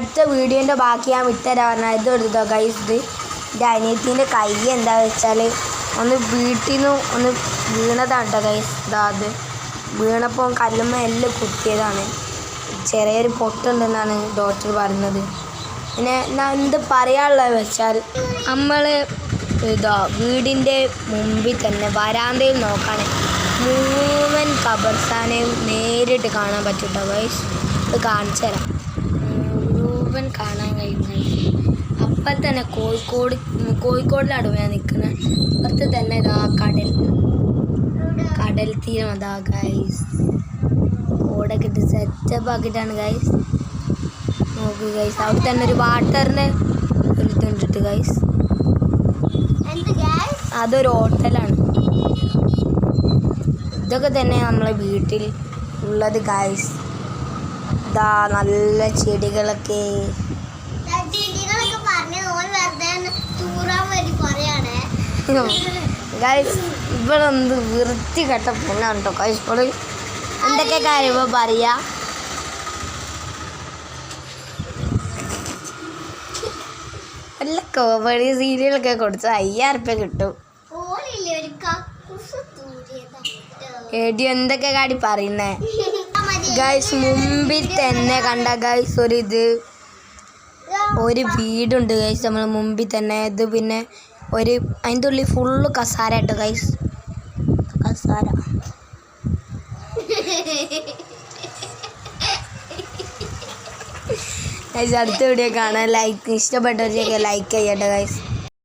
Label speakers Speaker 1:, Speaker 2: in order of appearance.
Speaker 1: അടുത്ത വീഡിയോൻ്റെ ബാക്കി ഞാൻ വിട്ടുതരാൻ പറഞ്ഞാൽ ഇത് എടുത്തോ ഗൈസ്. ഇത് എൻ്റെ അനിയത്തിൻ്റെ കൈ എന്താ വെച്ചാൽ ഒന്ന് വീട്ടിൽ നിന്ന് ഒന്ന് വീണതാണ് കേട്ടോ ഗൈസ്. ഇതാ അത് വീണപ്പോൾ കല്ലുമ്മ എല്ലാം കുത്തിയതാണ്. ചെറിയൊരു പൊട്ടുണ്ടെന്നാണ് ഡോക്ടർ പറഞ്ഞത്. പിന്നെ ഞാൻ എന്ത് പറയാനുള്ളത് വെച്ചാൽ നമ്മൾ ഇതാ വീടിൻ്റെ മുമ്പിൽ തന്നെ വരാന്തയിൽ നോക്കുകയാണ് മുഴുവൻ ഖബർസ്ഥാനെയും നേരിട്ട് കാണാൻ പറ്റും കേട്ടോ ഗൈസ്. ഇത് കാണിച്ചു തരാം. മുഴുവൻ കാണാൻ കഴിയും. അപ്പം തന്നെ കോഴിക്കോടിലാണ് ഞാൻ നിൽക്കുന്നത്. അപ്പുറത്ത് തന്നെ ഇതാ കടൽ തീരം അതാ ഗൈസ്. ഓടൊക്കെ ഇട്ട് സെറ്റപ്പ് ആക്കിയിട്ടാണ് ഗൈസ്. നോക്ക് ഗൈസ്, അവിടെ തന്നെ ഒരു വാട്ടറിൻ്റെ ഒരു ഇതുണ്ടിട്ട് ഗൈസ്. അതൊരു ഹോട്ടലാണ്. ഇതൊക്കെ തന്നെ നമ്മളെ വീട്ടിൽ ഉള്ളത് ഗൈസ്. ഇതാ നല്ല ചെടികളൊക്കെ. ഗൈസ് ഇവിടെ എന്ത് വൃത്തികെട്ട പെണ്ണാണ് കേട്ടോ ഗൈസ്. ഇപ്പോൾ എന്തൊക്കെ കാര്യമോ പറയാ. വല്ല കോമഡി സീരിയലൊക്കെ കൊടുത്ത് 5000 റുപ്യ കിട്ടും. എടി എന്തൊക്കെ കാടി പറയുന്നേ ഗൈസ്. മുമ്പിൽ തന്നെ കണ്ട ഗൈസ് ഒരു വീടുണ്ട് ഗൈസ് നമ്മൾ മുമ്പിൽ തന്നെ. ഇത് പിന്നെ അതിൻ്റെ ഉള്ളിൽ ഫുള്ള് കസാര കേട്ടോ ഗൈസ്. കസാര ഗൈസ്. അടുത്ത വീഡിയോ കാണാൻ ഇഷ്ടപ്പെട്ടവരൊക്കെ ലൈക്ക് ചെയ്യട്ടെ ഗൈസ്.